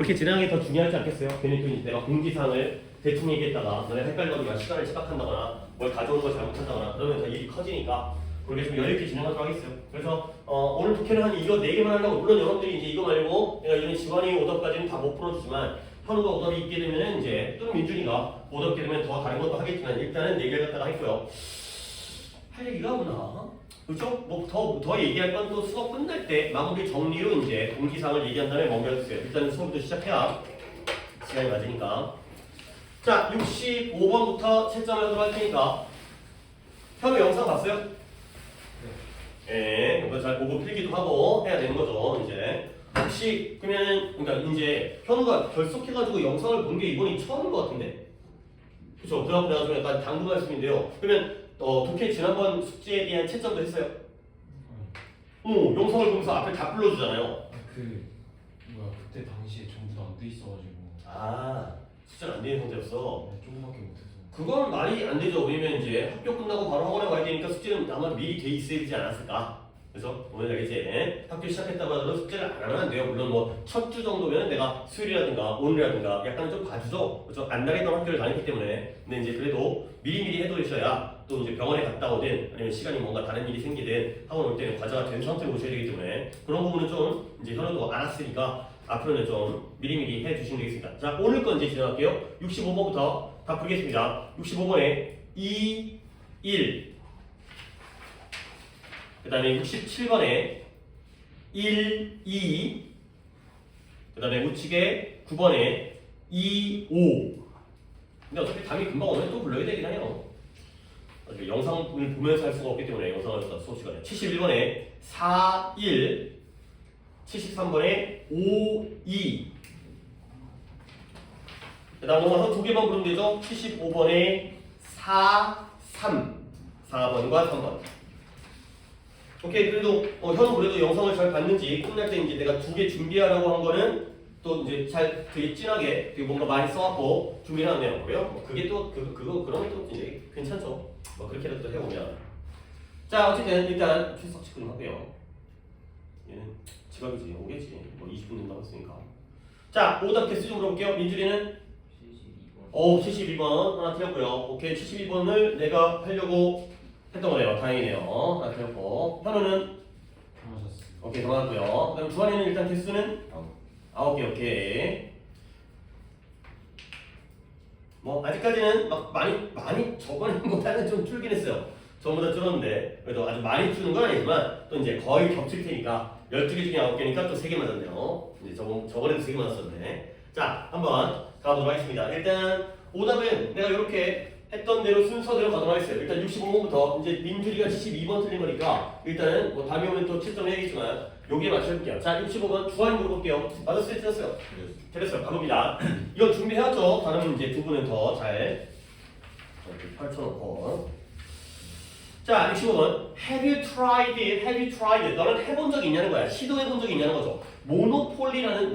그렇게 진행하는 게 더 중요하지 않겠어요? 괜히 또 내가 공지사항을 대충 얘기했다가 너네 헷갈리거나 시간을 착각한다거나 뭘 가져오는 걸 잘못한다거나 그러면 더 일이 커지니까 그렇게 좀 여유있게 진행하도록 하겠어요. 그래서 오늘 독해는 한 이거 4개만 하려고. 물론 여러분들이 이제 이거 말고 내가 이런 지원이 오답까지는 다 못 풀어주지만 현우가 오답이 있게 되면 이제 또는 민준이가 오답 있게 되면 더 다른 것도 하겠지만 일단은 4개를 갖다가 했고요. 할 얘기가 없나? 그렇죠? 뭐 더 얘기할 건 또 수업 끝날 때 마무리 정리로 이제 공지사항을 얘기한 다음에 멈춰주세요. 일단은 수업부터 시작해야 시간이 맞으니까. 자, 65번부터 채점을 하도록 할 테니까 현우 영상 봤어요? 네. 이거 잘 보고 필기도 하고 해야 되는 거죠, 이제. 혹시 그러면 그러니까 이제 현우가 결석해가지고 영상을 본 게 이번이 처음인 것 같은데, 그렇죠? 그래갖고 내가 좀 약간 당부 말씀인데요. 그러면 독해 지난번 숙제에 대한 채점도 했어요. 영상을 보면서 앞에 다 불러주잖아요. 그때 당시에 전부 다 안 돼 있어가지고. 숙제는 안 되는 상태였어. 네, 조금밖에 못해서. 그건 말이 안 되죠. 왜냐면 이제 학교 끝나고 바로 학원에 와야 되니까 숙제는 아마 미리 돼 있어야 되지 않았을까. 그래서 오늘 이제 학교 시작했다고 하더라도 숙제를 안 하면 안 돼요. 물론 뭐 첫 주 정도면 내가 수요일이라든가 오늘이라든가 약간 좀 봐주죠. 그렇죠? 안 나겠던 학교를 다녔기 때문에. 근데 이제 그래도 미리미리 해두셔야 또 이제 병원에 갔다 오든 아니면 시간이 뭔가 다른 일이 생기든 학원 올 때는 과제가 된 상태로 오셔야 되기 때문에 그런 부분은 좀 이제 현우도 알았으니까 앞으로는 좀 미리미리 해주시면 되겠습니다. 자, 오늘 건 이제 진행할게요. 65번부터 다 풀겠습니다. 65번에 2, 1 그 다음에 67번에 1, 2 그 다음에 우측에 9번에 2, 5 근데 어차피 답이 금방 오면 또 불러야 되긴 해요. 영상을 보면서 할 수가 없기 때문에 영상을 수업 시간에 71번에 4, 1 73번에 5, 2 그 다음 넘어가서 2개만 부르면 되죠. 75번에 4, 3 4번과 3번. 오케이. 그래도 현우 그래도 영상을 잘 봤는지 끝날 때 이제 내가 2개 준비하라고 한 거는 또 이제 잘 되게 진하게 되게 뭔가 많이 써갖고 준비를 한 내용이고요. 뭐 그게 또 그러면 또 이제 괜찮죠. 뭐 그렇게라도 또 해보면. 자, 어쨌든 일단 출석 체크 좀 하고요. 얘는 지각이지 오겠지. 뭐 20분 된다고 했으니까. 자, 오답 개수 좀 물어볼게요. 민준이는 72번 하나 틀렸고요. 오케이. 72번을 내가 하려고 했던 거네요. 다행이네요. 하나 틀렸고. 현우는 맞았어. 오케이, 더 맞았고요. 그럼 주한이는 일단 개수는 9개. 오케이. 뭐 아직까지는 막 많이 저번에 보다는 좀 줄긴 했어요. 전보다 줄었는데 그래도 아주 많이 주는 건 아니지만 또 이제 거의 겹칠 테니까 12개 중에 9개니까 또 3개 맞았네요. 이제 저번에도 3개 맞았었네. 자, 한번 가보도록 하겠습니다. 일단 오답은 내가 이렇게 했던 대로 순서대로 가도록 하겠어요. 일단 65번부터 이제 민준이가 72번 틀린 거니까 일단은 뭐 답이 오면 또 채점해야겠지만 여기에 맞춰볼게요. 자, 65번 주한이 물어볼게요. 맞았어요? 틀렸어요? 틀렸어요. 가봅니다. 이건 준비해야죠. 다른 이제 두 분은 더 잘 이렇게 펼쳐놓고. 자, 65번. Have you tried it? Have you tried it? 너는 해본 적이 있냐는 거야. 시도해본 적이 있냐는 거죠. 모노폴리라는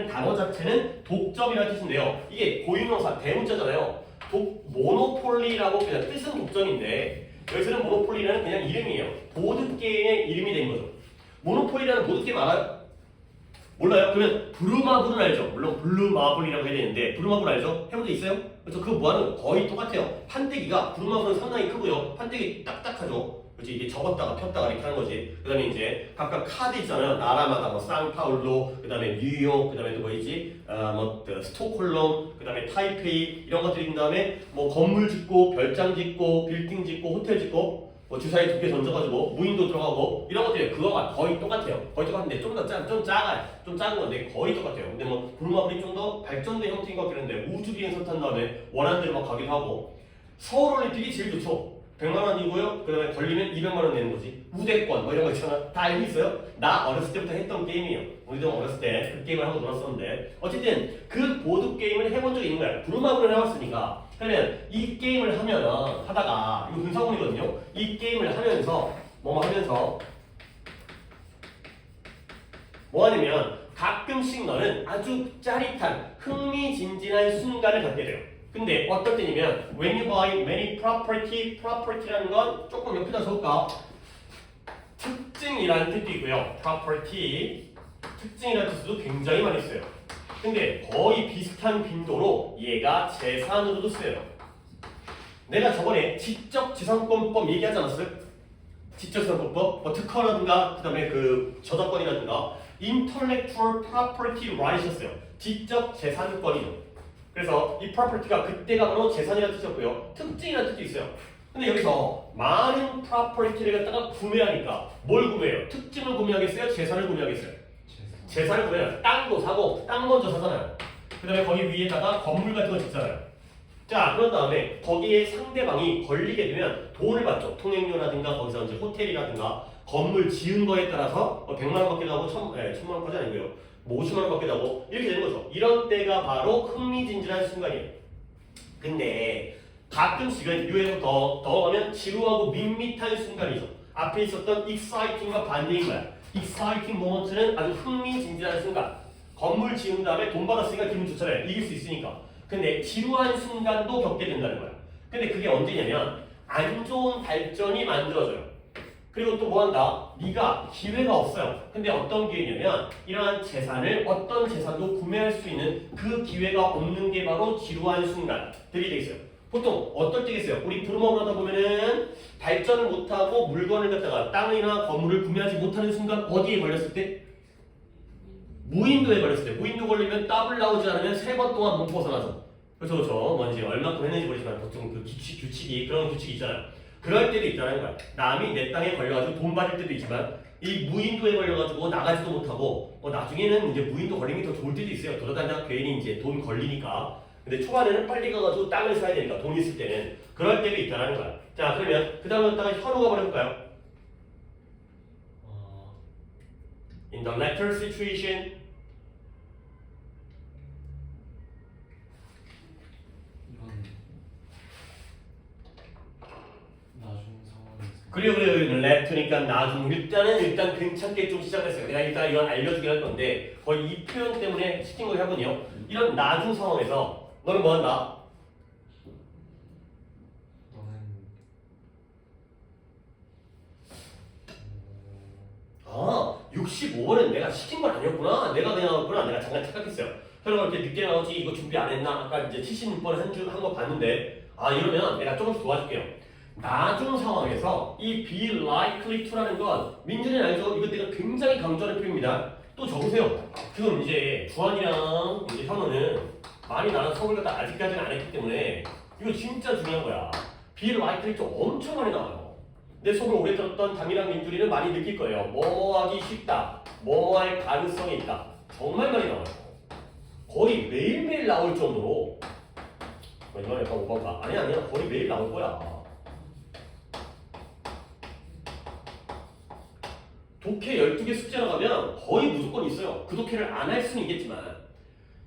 단어 자체는 독점이라는 뜻인데요. 이게 고유명사 대문자잖아요. 모노폴리라고 그냥 뜻은 독점인데 여기서는 모노폴리라는 그냥 이름이에요. 보드게임의 이름이 된 거죠. 모노폴리라는 보드게임 알아요? 몰라요? 그러면 브루마블을 알죠? 물론 블루마블이라고 해야 되는데 브루마블 알죠? 해본 적 있어요? 그래서 그 뭐하는 거의 똑같아요. 판때기가 브루마블은 상당히 크고요. 판때기 딱딱하죠? 그렇지? 이게 접었다가 폈다가 이렇게 하는 거지. 그 다음에 이제 각각 카드 있잖아요. 나라마다 뭐 상파울로, 그 다음에 뉴욕, 그 다음에 또 뭐이지? 스톡홀름, 그 다음에 타이페이 이런 것들이 있는 다음에 뭐 건물 짓고, 별장 짓고, 빌딩 짓고, 호텔 짓고 뭐 주사위 2개 던져가지고 무인도 들어가고 이런 것들이 그거가 거의 똑같아요. 거의 똑같은데 좀 작아요. 좀 작은 건데 거의 똑같아요. 근데 뭐 브루마블이 좀 더 발전된 형태인 것 같긴 한데 우주 비행선 탄 다음에 원하는 대로 막 가기도 하고 서울올림픽이 제일 좋죠. 100만 원이고요. 그 다음에 걸리면 200만 원 내는 거지. 우대권 뭐 이런 거 있잖아. 다 알고 있어요? 나 어렸을 때부터 했던 게임이에요. 우리도 어렸을 때 그 게임을 하고 놀았었는데 어쨌든 그 보드 게임을 해본 적이 있는 거야. 브루마블을 해봤으니까. 그러면 이 게임을 하다가 이거 근사문이거든요. 이 게임을 하면서 뭐 하냐면 가끔씩 너는 아주 짜릿한 흥미진진한 순간을 갖게 돼요. 근데 어떤 때냐면 when you buy many property라는 건 조금 옆에다 적을까? 특징이라는 뜻도 있고요. property 특징이라는 뜻도 굉장히 많이 써요. 근데 거의 비슷한 빈도로 얘가 재산으로도 쓰여요. 내가 저번에 지적재산권법 얘기하지 않았어요? 지적재산권법, 뭐 특허라든가 그다음에 그 저작권이라든가 intellectual property rights였어요. 지적재산권이죠. 그래서 이 property가 그때가 바로 재산이라는 뜻이었고요. 특징이라는 뜻도 있어요. 근데 여기서 많은 property를 갖다가 구매하니까 뭘 구매해요? 특징을 구매하겠어요? 재산을 구매하겠어요? 재산을 구매해요. 땅도 사고 땅 먼저 사잖아요. 그 다음에 거기 위에다가 건물 같은 거 짓잖아요. 자, 그런 다음에 거기에 상대방이 걸리게 되면 돈을 받죠. 통행료라든가 거기서 이제 호텔이라든가 건물 지은 거에 따라서 100만 원 받기도 하고 1000만 원까지 아니고요. 뭐 50만 원 받기도 하고 이렇게 되는 거죠. 이런 때가 바로 흥미진진한 순간이에요. 근데 가끔씩은 유에서 더 가면 지루하고 밋밋한 순간이죠. 앞에 있었던 exciting과 반대인 거야. exciting moment는 아주 흥미진진한 순간. 건물 지은 다음에 돈 받았으니까 기분 좋잖아요. 이길 수 있으니까. 근데 지루한 순간도 겪게 된다는 거야. 근데 그게 언제냐면 안 좋은 발전이 만들어져요. 그리고 또 뭐 한다? 네가 기회가 없어요. 근데 어떤 기회냐면 이러한 재산을 어떤 재산도 구매할 수 있는 그 기회가 없는 게 바로 지루한 순간들이 돼 있어요. 보통 어떨 때겠어요? 우리 부르먹을 하다 보면은 발전을 못하고 물건을 갖다가 땅이나 건물을 구매하지 못하는 순간 어디에 걸렸을 때? 무인도에 걸렸을 때. 무인도 걸리면 더블 나오지 않으면 3번 동안 못 벗어나서. 그렇죠. 뭔지 얼마큼 했는지 모르지만 보통 그 규칙이 그런 규칙이 있잖아요. 그럴 때도 있다는 거야. 남이 내 땅에 걸려가지고 돈 받을 때도 있지만 이 무인도에 걸려가지고 나가지도 못하고 나중에는 이제 무인도 걸리는 게 더 좋을 때도 있어요. 돌아다니다가 괜히 이제 돈 걸리니까. 근데 초반에는 빨리 가가지고 땅을 사야 되니까 돈 있을 때는 그럴 때도 있다는 거야. 자, 그러면 그 다음에 갖다가 현우가 버려볼까요? In the latter situation, 이건 나중 상황에서 그래요. 랩트니까 나중 일단 괜찮게 좀 시작했어요. 내가 일단 이건 알려주긴 할 건데 거의 이 표현 때문에 시킨 거긴 하거든요. 이런 나중 상황에서 너는 뭐 한다? 너는 65번은 내가 시킨 건 아니었구나. 내가 그냥 왔구나. 내가 잠깐 착각했어요. 현우가 이렇게 늦게 나오지 이거 준비 안 했나? 아까 이제 76번 한 거 봤는데 이러면 내가 조금씩 도와줄게요. 나중 상황에서 이 be likely to라는 건 민준이는 알죠? 이거 내가 굉장히 강조하는 표현입니다. 또 적으세요. 지금 이제 주한이랑 이제 현우는 많이 나는 수업을 갖다 아직까지는 안 했기 때문에 이거 진짜 중요한 거야. be likely to 엄청 많이 나와요. 내 수업을 오래 들었던 담이랑 민준이는 많이 느낄 거예요. 뭐뭐 하기 쉽다. 뭐뭐 할 가능성이 있다. 정말 많이 나와요. 거의 매일매일 나올 정도로 이건 약간 오버가 아니야 거의 매일 나올 거야. 독해 12개 숙제나 가면 거의 무조건 있어요. 그 독해를 안 할 수는 있겠지만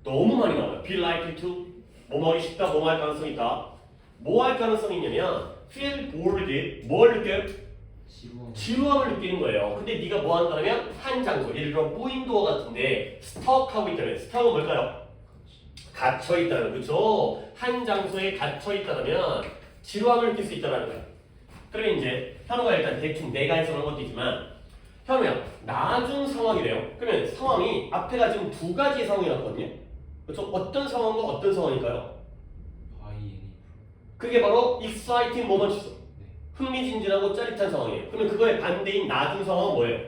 너무 많이 나와요. be likely to 뭐뭐 하기 쉽다. 뭐뭐 할 가능성이 있다. 뭐 할 가능성이 있냐면 feel bored 뭘 느껴요? 지루함을 느끼는 거예요. 근데 네가 뭐 한다면 한 장소 예를 들어 무인도어 같은데 스톡하고 있다면 스톡은 뭘까요? 갇혀 있다는 그렇죠? 한 장소에 갇혀 있다면 지루함을 느낄 수 있다는 거야. 그러면 이제 현우가 일단 대충 내가 해석한 것도 있지만 현우야 나중 상황이래요. 그러면 상황이 앞에가 지금 두 가지의 상황이 났거든요. 그렇죠? 어떤 상황과 어떤 상황일까요? 그게 바로 exciting moment이죠. 흥미진진하고 짜릿한 상황이에요. 그러면 그거의 반대인 나중 상황은 뭐예요?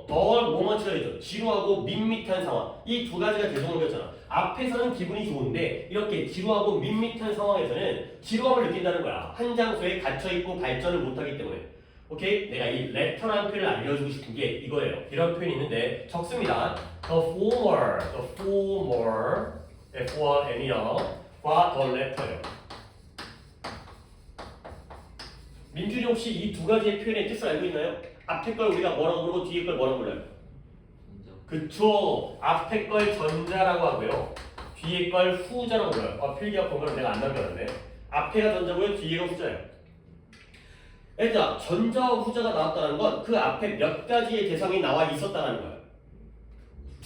더 모먼트가 되죠. 지루하고 밋밋한 상황. 이 두 가지가 대성어였잖아. 앞에서는 기분이 좋은데 이렇게 지루하고 밋밋한 상황에서는 지루함을 느낀다는 거야. 한 장소에 gat혀있고 발전을 못하기 때문에. 오케이? 내가 이 lecture라는 표현을 알려주고 싶은 게 이거예요. 이런 표현이 있는데 적습니다. The former, F와 N이요.과 the latter요. 민준이 혹시 이 두 가지의 표현의 뜻을 알고 있나요? 앞에 걸 우리가 뭐라고 부르고 뒤에 걸 뭐라고 불러요? 그쵸. 앞에 걸 전자라고 하고요. 뒤에 걸 후자라고 불러요. 필기가 본 거는 내가 안 남겨놨네. 앞에가 전자고요. 뒤에가 후자예요. 얘들아, 전자와 후자가 나왔다는 건 그 앞에 몇 가지의 대상이 나와 있었다는 거예요.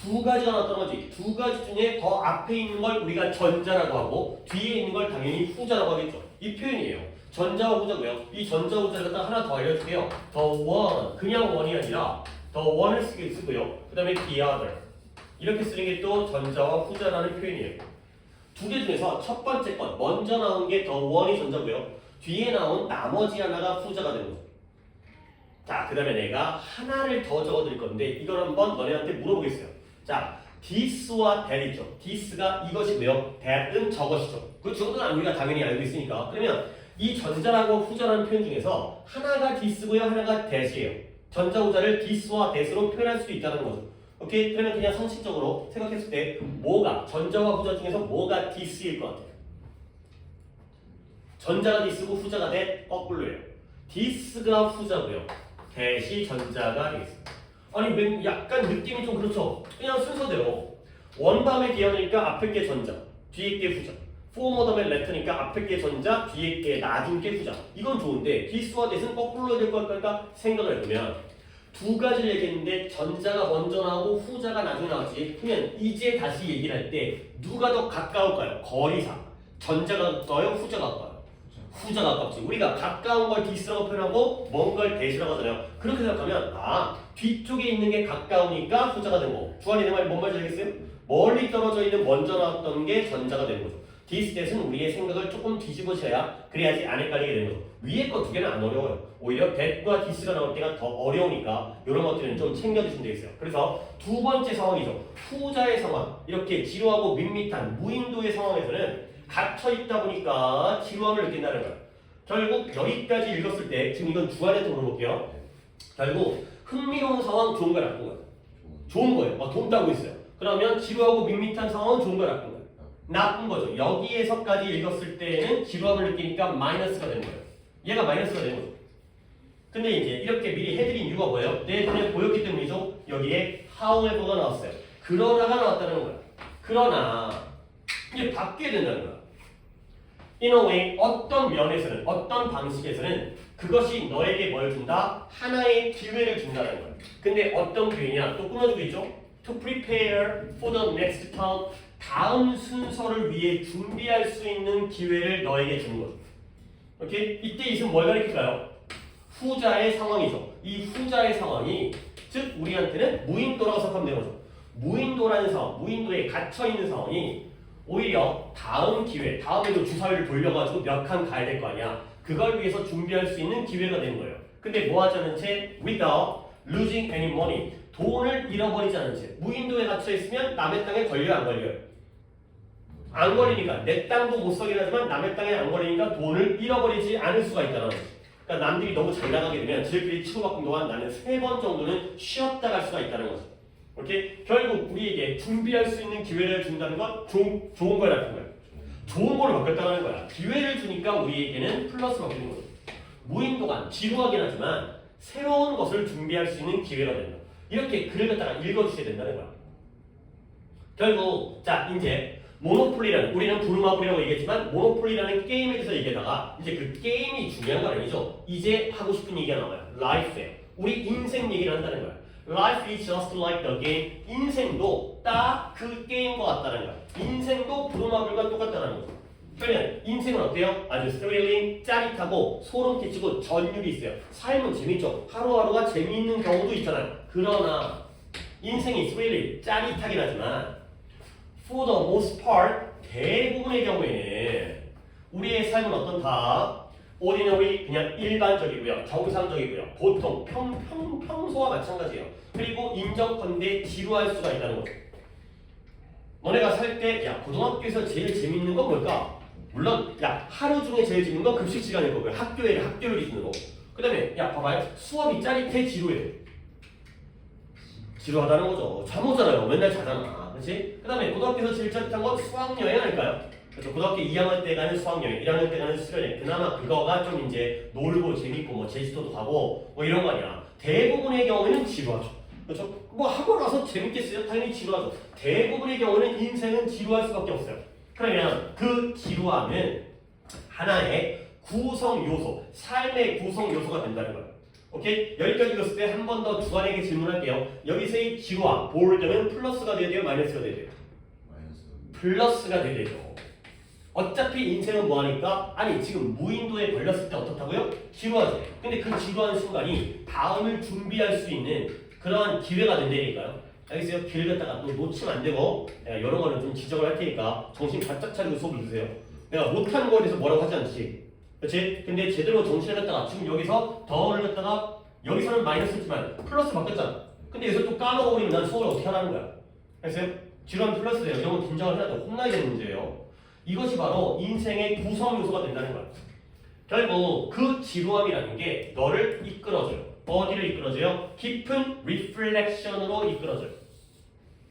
두 가지가 나왔다는 거지. 두 가지 중에 더 앞에 있는 걸 우리가 전자라고 하고 뒤에 있는 걸 당연히 후자라고 하겠죠. 이 표현이에요. 전자와 후자고요. 이 전자와 후자를 갖다 하나 더 알려줄게요. the one, 그냥 one이 아니라 the one을 쓰고요. 그 다음에 the other. 이렇게 쓰는 게 또 전자와 후자라는 표현이에요. 두 개 중에서 첫 번째 건, 먼저 나온 게 the one이 전자고요. 뒤에 나온 나머지 하나가 후자가 되는 거죠. 자, 그 다음에 내가 하나를 더 적어드릴 건데 이걸 한번 너네한테 물어보겠어요. 자, this와 that 있죠. this가 이것이고요. that은 저것이죠. 그 정도는 우리가 당연히 알고 있으니까. 그러면 이 전자라고 후자라는 표현 중에서 하나가 this고요. 하나가 that이에요. 전자 후자를 this와 that으로 표현할 수도 있다는 거죠. 오케이? 그러면 그냥 상식적으로 생각했을 때 뭐가 전자와 후자 중에서 뭐가 this일 것 같아요? 전자가 this고 후자가 that 거꾸로예요. this가 후자고요. that이 전자가 되겠습니다. 아니 왜 약간 느낌이 좀 그렇죠? 그냥 순서대로 원 다음에 뒤어니까 앞에 게 전자, 뒤에 게 후자. 포머 다음에 레터니까 앞에 게 전자, 뒤에 게 나중 게 후자. 이건 좋은데 this와 that은 거꾸로 해야 될 것 같으니까 생각을 해보면 두 가지를 얘기했는데 전자가 먼저 나오고 후자가 나중에 나왔지. 그러면 이제 다시 얘기를 할 때 누가 더 가까울까요? 거리상. 전자가 가까워요? 후자가 가까워요? 후자가 가깝지. 우리가 가까운 걸 this라고 표현하고 먼 걸 that이라고 하잖아요. 그렇게 생각하면 뒤쪽에 있는 게 가까우니까 후자가 되는 거고 주한이 내 말이 뭔 말인지 알겠어요? 멀리 떨어져 있는 먼저 나왔던 게 전자가 되는 거죠. this, that은 우리의 생각을 조금 뒤집으셔야 그래야지 안 헷갈리게 되는 거죠. 위에 거 두 개는 안 어려워요. 오히려 that과 this가 나올 때가 더 어려우니까 이런 것들은 좀 챙겨주시면 되겠어요. 그래서 두 번째 상황이죠. 후자의 상황. 이렇게 지루하고 밋밋한 무인도의 상황에서는 갇혀있다 보니까 지루함을 느낀다는 거예요. 결국 여기까지 읽었을 때 지금 이건 주안에서 물어볼게요. 결국 흥미로운 상황 좋은 거야 나쁜 거야? 좋은 거예요. 돈 따고 있어요. 그러면 지루하고 밋밋한 상황은 좋은 거야 나쁜 거야? 나쁜 거죠. 여기에서까지 읽었을 때는 지루함을 느끼니까 마이너스가 되는 거예요. 얘가 마이너스가 되는 거죠. 근데 이제 이렇게 미리 해드린 이유가 뭐예요? 내 눈에 보였기 때문이죠. 여기에 however가 나왔어요. 그러나가 나왔다는 거예요. 그러나 이제 바뀌어야 된다는 거야. In a way, 어떤 면에서는, 어떤 방식에서는 그것이 너에게 뭘 준다? 하나의 기회를 준다는 거야. 근데 어떤 기회냐? 또 끊어주고 있죠? To prepare for the next turn. 다음 순서를 위해 준비할 수 있는 기회를 너에게 주는 거죠. 오케이? 이때 있으면 뭘 가리킬까요? 후자의 상황이죠. 이 후자의 상황이 즉 우리한테는 무인도라고 생각하면 되는 거죠. 무인도라는 상황, 무인도에 갇혀있는 상황이 오히려 다음 기회, 다음에도 주사위를 돌려가지고 몇 칸 가야 될 거 아니야. 그걸 위해서 준비할 수 있는 기회가 되는 거예요. 근데 뭐 하지 않은 채 without losing any money. 돈을 잃어버리지 않은 채. 무인도에 갇혀있으면 남의 땅에 걸려요 안 걸려요? 안 걸리니까. 내 땅도 못 써긴 하지만 남의 땅에 안 걸리니까 돈을 잃어버리지 않을 수가 있다는 거죠. 그러니까 남들이 너무 잘 나가게 되면 지들끼리 치고받는 동안 나는 3번 정도는 쉬었다 갈 수가 있다는 거죠. 오케이? 결국 우리에게 준비할 수 있는 기회를 준다는 건 좋은 거야 나쁜 거야? 좋은 걸로 바뀌었다는 거야. 기회를 주니까 우리에게는 플러스로 바뀌는 거죠. 무인도가 지루하긴 하지만 새로운 것을 준비할 수 있는 기회가 된다. 이렇게 글을 갖다가 읽어주셔야 된다는 거야. 결국 자 이제 모노폴리라는 우리는 부루마블이라고 얘기했지만 모노폴리라는 게임에 대해서 얘기하다가 이제 그 게임이 중요한 건 아니죠. 이제 하고 싶은 얘기가 나와요. 라이프에 우리 인생 얘기를 한다는 거야. Life is just like the game. 인생도 딱 그 게임과 같다는 거야. 인생도 부루마블과 똑같다는 거죠. 그러면 인생은 어때요? 아주 스릴링, 짜릿하고 소름 끼치고 전율이 있어요. 삶은 재밌죠. 하루하루가 재미있는 경우도 있잖아요. 그러나 인생이 스릴링, 짜릿하긴 하지만 for the most part 대부분의 경우에는 우리의 삶은 어떤가? ordinary 그냥 일반적이고요. 정상적이고요. 보통 평소와 마찬가지예요. 그리고 인정컨대 지루할 수가 있다는 거죠. 너네가 살 때 야 고등학교에서 제일 재밌는 건 뭘까? 물론 야 하루 중에 제일 재밌는 건 급식 시간일 거고요. 학교를 있는 거. 그 다음에 야 봐봐요. 수업이 짜릿해 지루해? 지루하다는 거죠. 잠 오잖아요. 맨날 자잖아. 그렇지? 그 다음에 고등학교에서 제일 짜릿한 건 수학여행 아닐까요? 그래서 고등학교 2학년 때 가는 수학여행, 1학년 때 가는 수련여행. 그나마 그거가 좀 이제 놀고 재밌고 뭐 제주도도 가고 뭐 이런 거 아니야. 대부분의 경우에는 지루하죠. 그렇죠? 뭐 하고 나서 재밌겠어요? 당연히 지루하죠. 대부분의 경우는 인생은 지루할 수밖에 없어요. 그러면 그 지루함은 하나의 구성 요소, 삶의 구성 요소가 된다는 거예요. 오케이? 여기까지 읽었을 때 한 번 더 주관에게 질문할게요. 여기서의 지루함, 보를 때는 플러스가 돼야 돼요? 마이너스가 돼야 돼요? 플러스가 돼야 되죠. 어차피 인생은 뭐하니까 아니 지금 무인도에 걸렸을 때 어떻다고요? 지루하죠. 근데 그 지루한 순간이 다음을 준비할 수 있는 그러한 기회가 된다니까요. 알겠어요? 길 갖다가 또 놓치면 안 되고 내가 이런 거는 좀 지적을 할 테니까 정신 바짝 차리고 수업을 들으세요. 내가 못하는 거에 대해서 뭐라고 하지 않지. 그렇지? 근데 제대로 정신을 갖다가 지금 여기서 더를 갖다가 여기서는 마이너스였지만 플러스 바뀌었잖아. 근데 여기서 또 까먹어버리면 난 수업을 어떻게 하라는 거야. 알겠어요? 지루한 플러스 돼요. 이런 건 긴장을 해야 돼. 혼나야 되는 문제예요. 이것이 바로 인생의 구성 요소가 된다는 거야. 결국 그 지루함이라는 게 너를 이끌어줘요. 어디를 이끌어줘요? 깊은 리플렉션으로 이끌어줘요.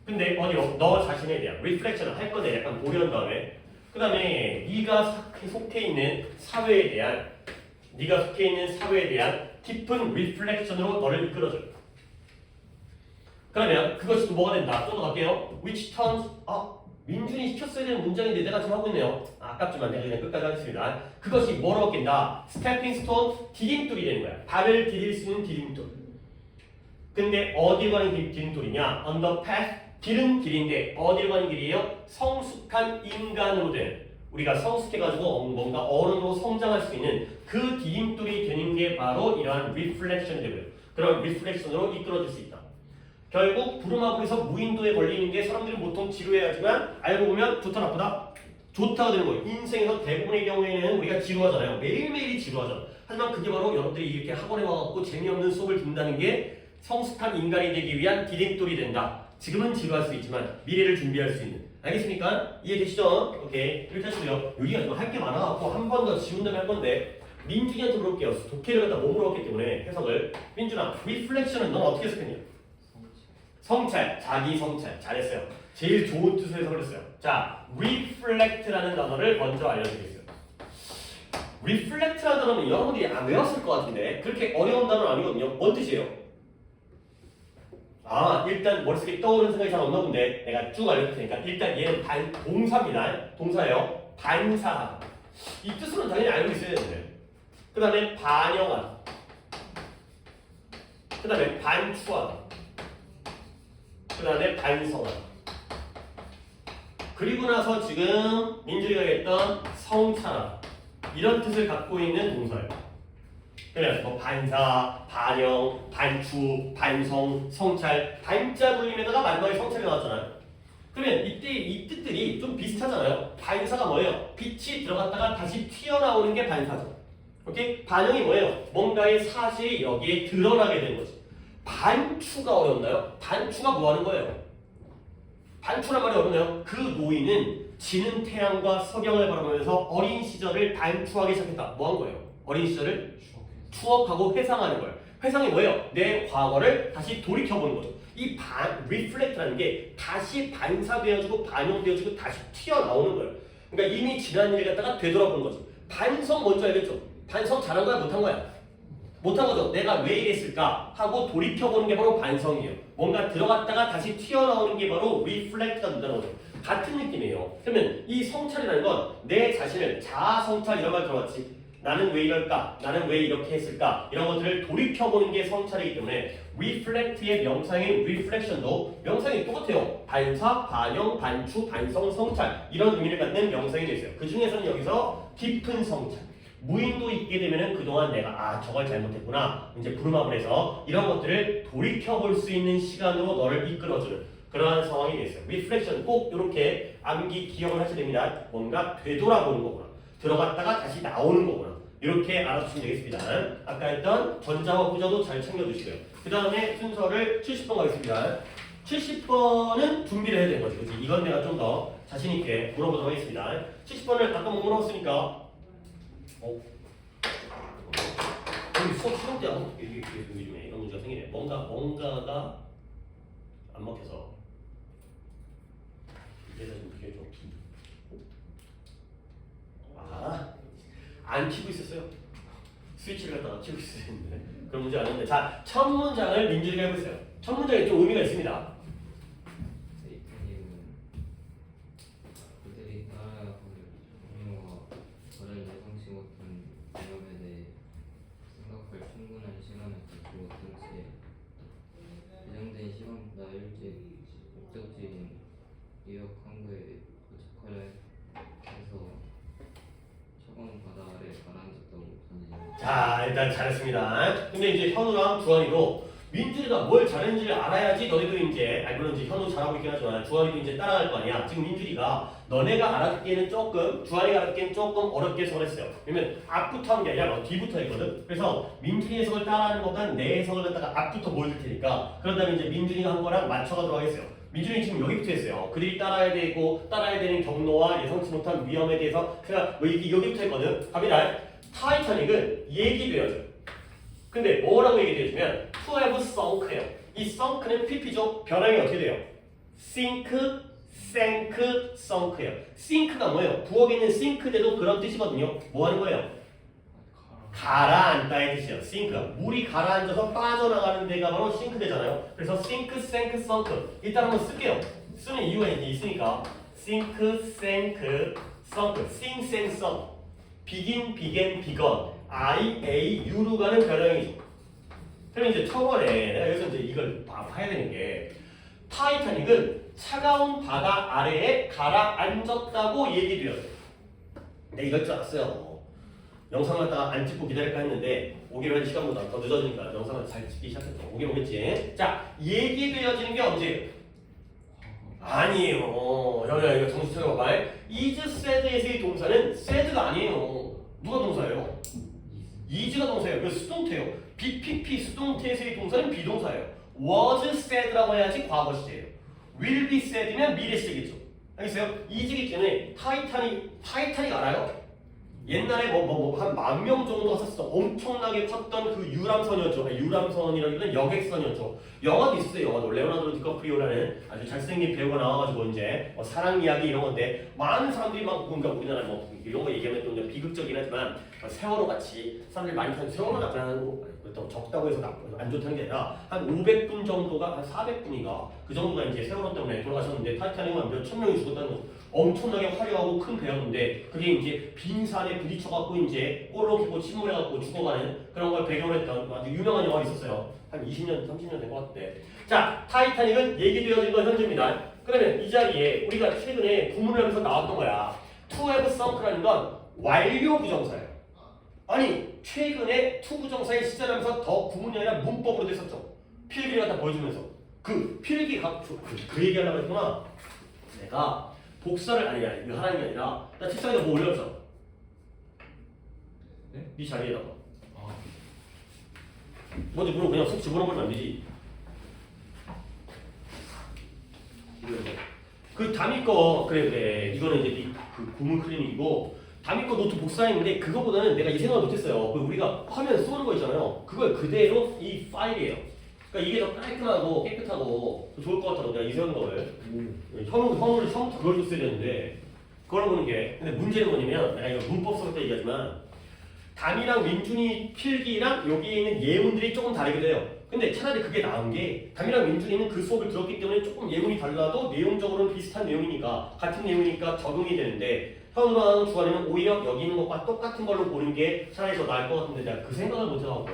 근데 어디로? 너 자신에 대한 리플렉션을 할 건데 약간 고려한 다음에 그 다음에 네가 속해 있는 사회에 대한 깊은 리플렉션으로 너를 이끌어줘요. 그러면 그것이 또 뭐가 된다? 또 갈게요. Which turns 민준이 시켰어야 되는 문장인데 내가 지금 하고 있네요. 아깝지만 내가 그냥 끝까지 하겠습니다. 그것이 뭐로 바뀐다? 스태핑 스톤, 디딤돌이 되는 거야. 발을 디딜 수 있는 디딤돌. 근데 어디로 가는 디딤돌이냐? On the path, 길은 길인데 어디로 가는 길이에요? 성숙한 인간으로 된 우리가 성숙해가지고 뭔가 어른으로 성장할 수 있는 그 디딤돌이 되는 게 바로 이러한 리플렉션이 되고요. 그런 리플렉션으로 이끌어줄 수 있다. 결국 부루마블에서 무인도에 걸리는 게 사람들은 보통 지루해하지만 알고 보면 좋다 나쁘다? 좋다가 되는 거예요. 인생에서 대부분의 경우에는 우리가 지루하잖아요. 매일매일이 지루하잖아. 하지만 그게 바로 여러분들이 이렇게 학원에 와갖고 재미없는 수업을 듣는다는 게 성숙한 인간이 되기 위한 디딤돌이 된다. 지금은 지루할 수 있지만 미래를 준비할 수 있는. 알겠습니까? 이해되시죠? 오케이. 이렇게 하시고요. 여기가 좀 할 게 많아갖고 한 번 더 지운 다음에 할 건데 민준이한테 물어볼게요. 독해를 갖다 몸으로 했기 때문에 해석을. 민준아, 리플렉션은 넌 어떻게 해석했냐? 성찰, 자기 성찰. 잘했어요. 제일 좋은 뜻을 해석을 했어요. 자, reflect라는 단어를 먼저 알려드리겠어요. reflect라는 단어는 여러분들이 안 외웠을 것 같은데 그렇게 어려운 단어는 아니거든요. 뭔 뜻이에요? 일단 머릿속에 떠오르는 생각이 잘 없나 본데 내가 쭉 알려줄 테니까 일단 얘는 동사입니다. 동사예요. 반사하다. 이 뜻으로는 당연히 알고 있어야 되는데 그 다음에 반영하다. 그 다음에 반추하다. 그 다음에 반성하다. 그리고 나서 지금 민준이가 했던 성찰하다. 이런 뜻을 갖고 있는 동사예요. 그래서 뭐 반사, 반영, 반추, 반성, 성찰, 반자 돌림에다가 마지막에 성찰이 나왔잖아요. 그러면 이때 이 뜻들이 좀 비슷하잖아요. 반사가 뭐예요? 빛이 들어갔다가 다시 튀어나오는 게 반사죠. 오케이? 반영이 뭐예요? 뭔가의 사실이 여기에 드러나게 되는 거지. 반추가 어렵나요? 반추가 뭐 하는 거예요? 반추란 말이 어렵나요? 그 노인은 지는 태양과 석양을 바라보면서 어린 시절을 반추하기 시작했다. 뭐 한 거예요? 어린 시절을 추억하고 회상하는 거예요. 회상이 뭐예요? 내 과거를 다시 돌이켜보는 거죠. 이 리플렉트라는 게 다시 반사되어지고 반영되어지고 다시 튀어나오는 거예요. 그러니까 이미 지난 일을 갖다가 되돌아보는 거죠. 반성 뭔지 알겠죠? 반성 잘한 거야 못한 거야? 못한 거죠. 내가 왜 이랬을까 하고 돌이켜보는 게 바로 반성이에요. 뭔가 들어갔다가 다시 튀어나오는 게 바로 리플렉트가 된다는 거죠. 같은 느낌이에요. 그러면 이 성찰이라는 건 내 자신을 자아 성찰 이런 말 들어봤지? 나는 왜 이럴까? 나는 왜 이렇게 했을까? 이런 것들을 돌이켜보는 게 성찰이기 때문에 reflect의 명사인 reflection도 명사이 똑같아요. 반사, 반영, 반추, 반성, 성찰 이런 의미를 갖는 명사이 있어요. 그 중에서는 여기서 깊은 성찰. 무인도 있게 되면은 그동안 내가 저걸 잘못했구나. 이제 부름합을 해서 이런 것들을 돌이켜볼 수 있는 시간으로 너를 이끌어주는 그러한 상황이 됐어요. reflection 꼭 이렇게 암기 기억을 하셔야 됩니다. 뭔가 되돌아보는 거구나. 들어갔다가 다시 나오는 거구나. 이렇게 알아두시면 되겠습니다. 아까 했던 전자와 후자도 잘 챙겨주시고요. 그 다음에 순서를 70번 가겠습니다. 70번은 준비를 해야 되는 거지. 그치? 이건 내가 좀 더 자신있게 물어보도록 하겠습니다. 70번을 아까 못 물어봤으니까 우리 수업 시험 때 이렇게 요즘에 이런 문제가 생기네. 뭔가가 안 먹혀서 이래서 이렇게 좀 안 키고 있었어요. 스위치를 갖다가 키고 있었는데 그런 문제 아닌데 자, 첫 문장을 민준이가 해보세요. 첫 문장에 좀 의미가 있습니다. 세이프님은 그들이 따라야 할 동료와 저를 예상치 못한 위협에 대해 생각할 충분한 시간을 가지고 동시에 예정된 시간보다 일찍 목적지인 뉴욕 항구에 도착하려 해서 차가운 바다 아래 가라앉았다고 전해집니다. 자, 일단 잘했습니다. 근데 이제 현우랑 주환이도 민준이가 뭘 잘했는지를 알아야지 너희도 이제, 물론 이제 현우 잘하고 있긴 하지만 주환이도 이제 따라갈 거 아니야. 지금 민준이가 너네가 알아듣기에는 조금, 주환이가 알아듣기에는 조금 어렵게 해석했어요. 왜냐면 앞부터 한 게 아니라 뒤부터 했거든. 그래서 민준이 해석을 따라하는 것보다 내 해석을 갖다가 앞부터 보여줄 테니까 그런 다음에 이제 민준이가 한 거랑 맞춰가도록 하겠어요. 민준이 지금 여기부터 했어요. 그들이 따라야 되고 따라야 되는 경로와 예상치 못한 위험에 대해서 그냥 뭐 여기부터 했거든. 갑니다. 타이타닉은 얘기되어져요. 근데 뭐라고 얘기되어주면 to have sunk예요. 이 sunk는 pp죠. 변형이 어떻게 돼요? sink, sank, sunk예요. sink가 뭐예요? 부엌에 있는 싱크대도 그런 뜻이거든요. 뭐 하는 거예요? 가라앉다의 뜻이에요. sink가 물이 가라앉아서 빠져나가는 데가 바로 싱크대잖아요. 그래서 sink, sank, sunk 일단 한번 쓸게요. 쓰는 이유가 이제 있으니까 sink, sank, sunk, sink, sank, sunk begin, began, begun I, A, U로 가는 변형이죠. 그럼 이제 처번에 내가 여기서 이제 이걸 봐야 되는 게 타이타닉은 차가운 바다 아래에 가라앉았다고 얘기돼요. 내가 이럴 줄 알았어요. 영상 갖다가 안 찍고 기다릴까 했는데 오기로 한 시간보다 더 늦어지니까 영상을 잘 찍기 시작했죠. 오기로 오겠지. 자, 얘기되어지는 게 언제? 아니에요. 여러분 이거 정신 차려봐봐. is, said에서의 동사는 said가 아니에요. 누가 동사예요? is가 동사예요. 그 수동태예요. BPP 수동태에서의 동사는 비동사예요. was said라고 해야지 과거 시제예요. will be said면 미래 시제겠죠. 알겠어요? is이기 때문에 타이타닉 알아요? 옛날에 한 10,000명 정도 갔었어. 엄청나게 컸던 그 유람선이었죠. 유람선이라기보다는 여객선이었죠. 영화도 있었어요. 영화도 레오나르도 디카프리오라는 아주 잘생긴 배우가 나와가지고 이제 사랑 이야기 이런 건데 많은 사람들이 막 그러니까 우리나라 뭐 이런 거 얘기하면 또 이제 비극적이긴 하지만 세월호 같이 사람들이 많이 타는 세월호 나쁘다고 적다고 해서 안 좋다는 게 아니라 한 500분 정도가 한 400분인가 그 정도가 이제 세월호 때문에 돌아가셨는데 타이타닉은 몇천 명이 죽었다는 거. 엄청나게 화려하고 큰 배였는데 그게 이제 빈산에 부딪혀갖고 이제 꼬르륵하고 침몰해갖고 죽어가는 그런 걸 배경으로 했던 아주 유명한 영화가 있었어요. 한 20년, 30년 된 것 같은데. 자, 타이타닉은 얘기되어진 건 현재입니다. 그러면 이 자리에 우리가 최근에 구문을 하면서 나왔던 거야. to have sunk라는 건 완료 부정사예요. 아니, 최근에 to 부정사에 시전하면서 더 구문이 아니라 문법으로 됐었죠. 필기를 갖다 보여주면서 그 필기 그 얘기하려고 했구나. 내가 복사를 이거 하라는 게 아니라 나 책상에다 뭐 올렸어? 네? 네 자리에다가 아, 먼저 그냥 속 집어넣으면 안 되지. 그 다미 거 그래 이거는 이제 그 구문 클리닉이고 다미 거 노트 복사했는데 그거보다는 내가 이 생각을 못했어요. 그 우리가 화면 쏘는 거 있잖아요. 그걸 그대로 이 파일이에요. 그러니까 이게 더 깔끔하고 깨끗하고 더 좋을 것 같아서 내가 이 세운 거를 현우를 처음부터 그걸 줬어야 되는데 그걸 보는 게 근데 문제는 뭐냐면 내가 이거 문법 쓸 때 얘기하지만 담이랑 민준이 필기랑 여기에 있는 예문들이 조금 다르게 돼요. 근데 차라리 그게 나은 게 담이랑 민준이는 그 수업을 들었기 때문에 조금 예문이 달라도 내용적으로는 비슷한 내용이니까 같은 내용이니까 적용이 되는데 현우랑 주관이는 오히려 여기 있는 것과 똑같은 걸로 보는 게 차라리 더 나을 것 같은데 내가 그 생각을 못 해가지고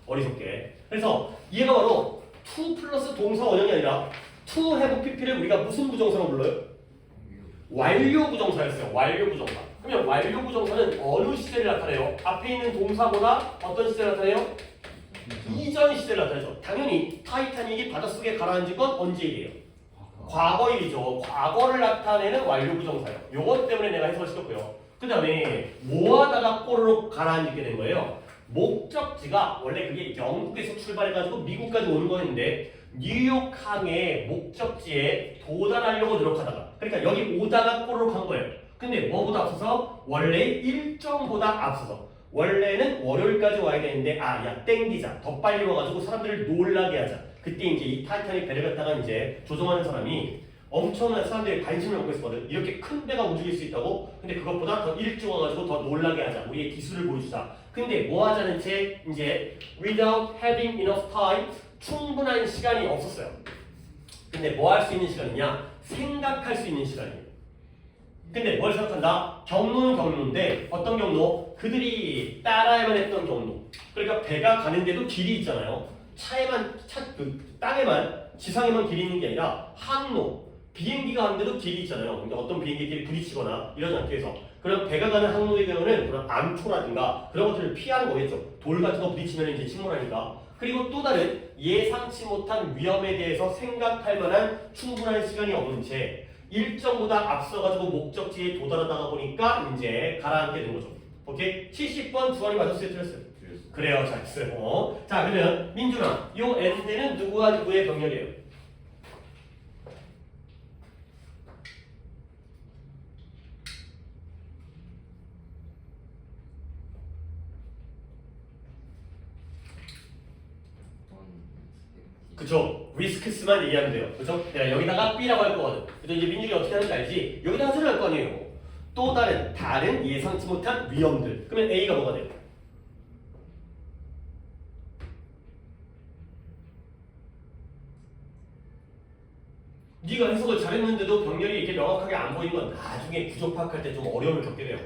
어리석게 그래서 얘가 바로 to 플러스 동사 원형이 아니라 to have pp를 우리가 무슨 부정사로 불러요? 완료 부정사였어요. 완료 부정사. 그러면 완료 부정사는 어느 시제를 나타내요? 앞에 있는 동사보다 어떤 시제를 나타내요? 이전 시제를 나타내죠. 당연히 타이타닉이 바닷속에 가라앉은 건 언제 일이에요? 과거일이죠. 과거를 나타내는 완료 부정사예요. 요것 때문에 내가 해석을 시켰고요. 그 다음에 뭐하다가 꼬르륵 가라앉게 된 거예요? 목적지가 원래 그게 영국에서 출발해가지고 미국까지 오는 거였는데 뉴욕항의 목적지에 도달하려고 노력하다가 그러니까 여기 오다가 꼬르륵 한 거예요. 근데 뭐보다 앞서서 원래 일정보다 앞서서 원래는 월요일까지 와야 되는데 야 땡기자 더 빨리 와가지고 사람들을 놀라게 하자. 그때 이제 이 타이타닉 배를 갖다가 이제 조종하는 사람이 엄청난 사람들이 관심을 갖고 있었거든. 이렇게 큰 배가 움직일 수 있다고. 근데 그것보다 더 일찍 와가지고 더 놀라게 하자. 우리의 기술을 보여주자. 근데 뭐 하자는 채 이제 without having enough time 충분한 시간이 없었어요. 근데 뭐 할 수 있는 시간이냐? 생각할 수 있는 시간이에요. 근데 뭘 생각한다? 경로는 경로인데 어떤 경로? 그들이 따라야만 했던 경로. 그러니까 배가 가는데도 길이 있잖아요. 그 땅에만 지상에만 길이 있는 게 아니라 항로. 비행기가 가는데도 길이 있잖아요. 근데 어떤 비행기끼리 부딪히거나 이러지 않기 위해서. 그럼 배가 가는 항로의 경우는 그런 암초라든가 그런 것들을 피하는 거겠죠. 돌 같은 거 부딪히면 이제 침몰하니까. 그리고 또 다른 예상치 못한 위험에 대해서 생각할 만한 충분한 시간이 없는 채 일정보다 앞서가지고 목적지에 도달하다가 보니까 이제 가라앉게 된 거죠. 오케이? 70번 두 알이 맞았어요? 틀렸어요? 그래요. 잘했어요. 자, 그러면 민준아, 요 n대는 누구와 누구의 병렬이에요? 그쵸? 리스크스만 얘기하면 돼요. 그쵸? 내가 여기다가 B라고 할 거거든. 그래서 이제 민준이 어떻게 하는지 알지? 여기다가 처리할 거 아니에요. 또 다른 예상치 못한 위험들. 그러면 A가 뭐가 돼요? 네가 해석을 잘했는데도 병렬이 이렇게 명확하게 안 보이는 건 나중에 구조 파악할 때 좀 어려움을 겪게 돼요.